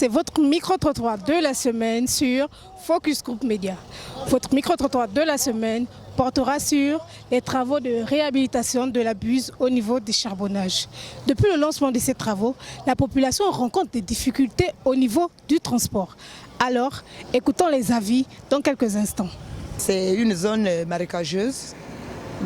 c'est votre micro-trottoir de la semaine sur Focus Group Média. Votre micro-trottoir de la semaine portera sur les travaux de réhabilitation de la Buse au niveau des charbonnages. Depuis le lancement de ces travaux, la population rencontre des difficultés au niveau du transport. Alors, écoutons les avis dans quelques instants. C'est une zone marécageuse.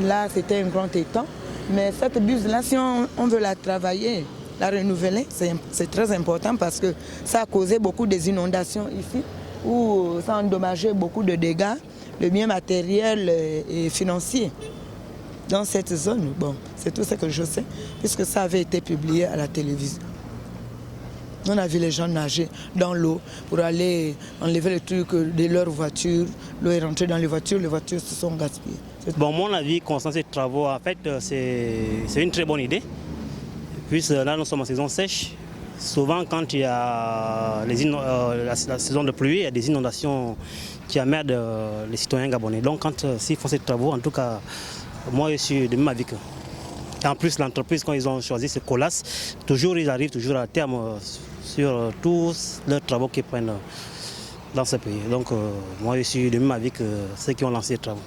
Là, c'était un grand étang. Mais cette Buse-là, si on veut la travailler, la renouveler, c'est très important parce que ça a causé beaucoup d'inondations ici, où ça a endommagé beaucoup de dégâts, de biens matériels et financiers dans cette zone. Bon, c'est tout ce que je sais, puisque ça avait été publié à la télévision. On a vu les gens nager dans l'eau pour aller enlever les trucs de leur voiture. L'eau est rentrée dans les voitures se sont gaspillées. Bon, mon avis concernant ces travaux, en fait, c'est une très bonne idée. Puisque là, nous sommes en saison sèche. Souvent, quand il y a la saison de pluie, il y a des inondations qui emmerdent les citoyens gabonais. Donc, s'ils font ces travaux, en tout cas, moi, je suis de même avis que. Et en plus, l'entreprise, quand ils ont choisi ce Colas, ils arrivent toujours à terme sur tous leurs travaux qu'ils prennent dans ce pays. Donc, moi, je suis de même avis que ceux qui ont lancé les travaux.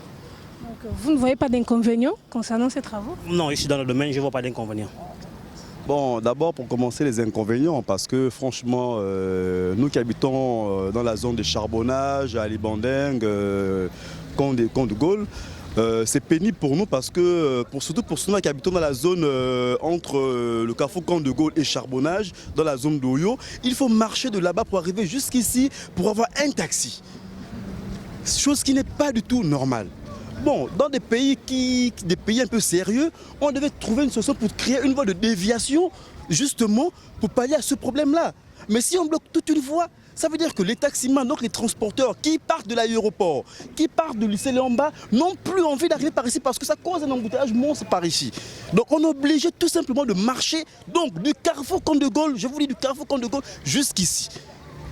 Donc, vous ne voyez pas d'inconvénients concernant ces travaux? Non, je suis dans le domaine, je ne vois pas d'inconvénients. Bon, d'abord pour commencer les inconvénients, parce que franchement, nous qui habitons dans la zone de charbonnage, à Libandeng, Camp de Gaulle, c'est pénible pour nous parce que, surtout pour ceux qui habitent dans la zone entre le carrefour Camp de Gaulle et charbonnage, dans la zone d'Oyo, il faut marcher de là-bas pour arriver jusqu'ici pour avoir un taxi. Chose qui n'est pas du tout normale. Bon, dans des pays un peu sérieux, on devait trouver une solution pour créer une voie de déviation, justement, pour pallier à ce problème-là. Mais si on bloque toute une voie, ça veut dire que les taximans, donc les transporteurs qui partent de l'aéroport, qui partent de lycée Léamba, n'ont plus envie d'arriver par ici parce que ça cause un embouteillage monstre par ici. Donc on est obligé tout simplement de marcher donc, du carrefour Camp de Gaulle, je vous dis du carrefour Camp de Gaulle jusqu'ici.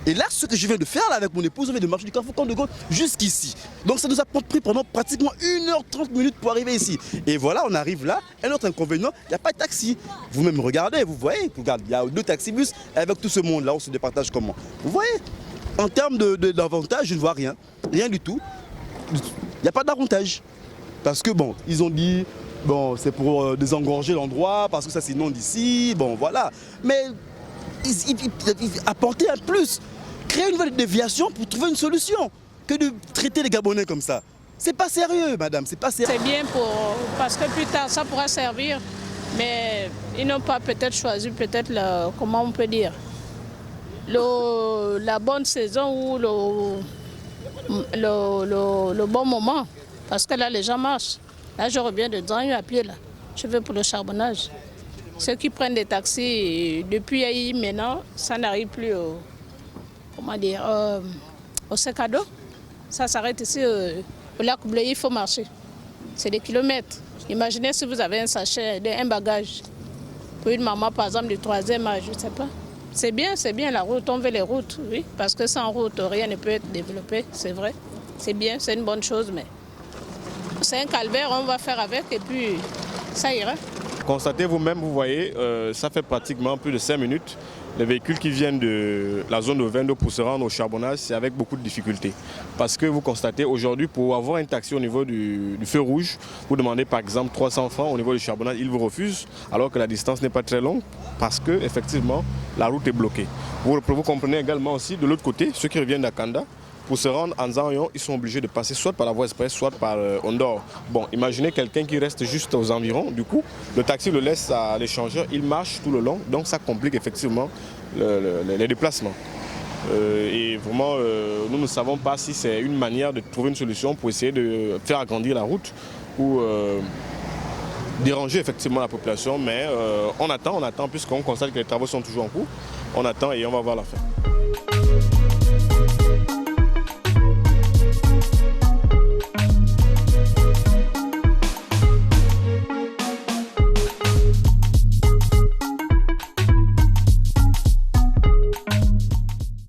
Et là, ce que je viens de faire là, avec mon épouse, on vient de marcher du carrefour Camp de Gaulle jusqu'ici. Donc ça nous a pris pendant pratiquement 1h30 pour arriver ici. Et voilà, on arrive là. Un autre inconvénient, il n'y a pas de taxi. Vous-même regardez, vous voyez, il y a 2 taxibus avec tout ce monde-là, on se départage comment? Vous voyez? En termes d'avantage, je ne vois rien. Rien du tout. Il n'y a pas d'avantage. Parce que bon, ils ont dit, bon, c'est pour désengorger l'endroit, parce que ça s'inonde ici, bon voilà. Mais apporter un plus. Créer une voie de déviation pour trouver une solution que de traiter les Gabonais comme ça. C'est pas sérieux, madame, c'est pas sérieux. C'est bien parce que plus tard, ça pourra servir. Mais ils n'ont pas peut-être choisi, comment on peut dire, la bonne saison ou le bon moment. Parce que là, les gens marchent. Là, je reviens de Dranyu à pied, là. Je vais pour le charbonnage. Ceux qui prennent des taxis, depuis Aïe, maintenant, ça n'arrive plus au Secado. Ça s'arrête ici au lac Bleu, il faut marcher. C'est des kilomètres. Imaginez si vous avez un sachet, un bagage. Pour une maman, par exemple, du 3e âge, je ne sais pas. C'est bien la route, on veut les routes, oui. Parce que sans route, rien ne peut être développé, c'est vrai. C'est bien, c'est une bonne chose, mais c'est un calvaire, on va faire avec et puis ça ira. Constatez vous-même, vous voyez, ça fait pratiquement plus de 5 minutes. Les véhicules qui viennent de la zone de Vendo pour se rendre au charbonnage, c'est avec beaucoup de difficultés. Parce que vous constatez aujourd'hui, pour avoir un taxi au niveau du feu rouge, vous demandez par exemple 300 francs au niveau du charbonnage, ils vous refusent, alors que la distance n'est pas très longue, parce que effectivement la route est bloquée. Vous comprenez également aussi de l'autre côté, ceux qui reviennent d'Akanda, pour se rendre en Zanyon, ils sont obligés de passer soit par la voie express, soit par Ondor. Bon, imaginez quelqu'un qui reste juste aux environs, du coup, le taxi le laisse à l'échangeur, il marche tout le long, donc ça complique effectivement les déplacements. Et vraiment, nous ne savons pas si c'est une manière de trouver une solution pour essayer de faire agrandir la route ou déranger effectivement la population, mais on attend puisqu'on constate que les travaux sont toujours en cours, on attend et on va voir la fin.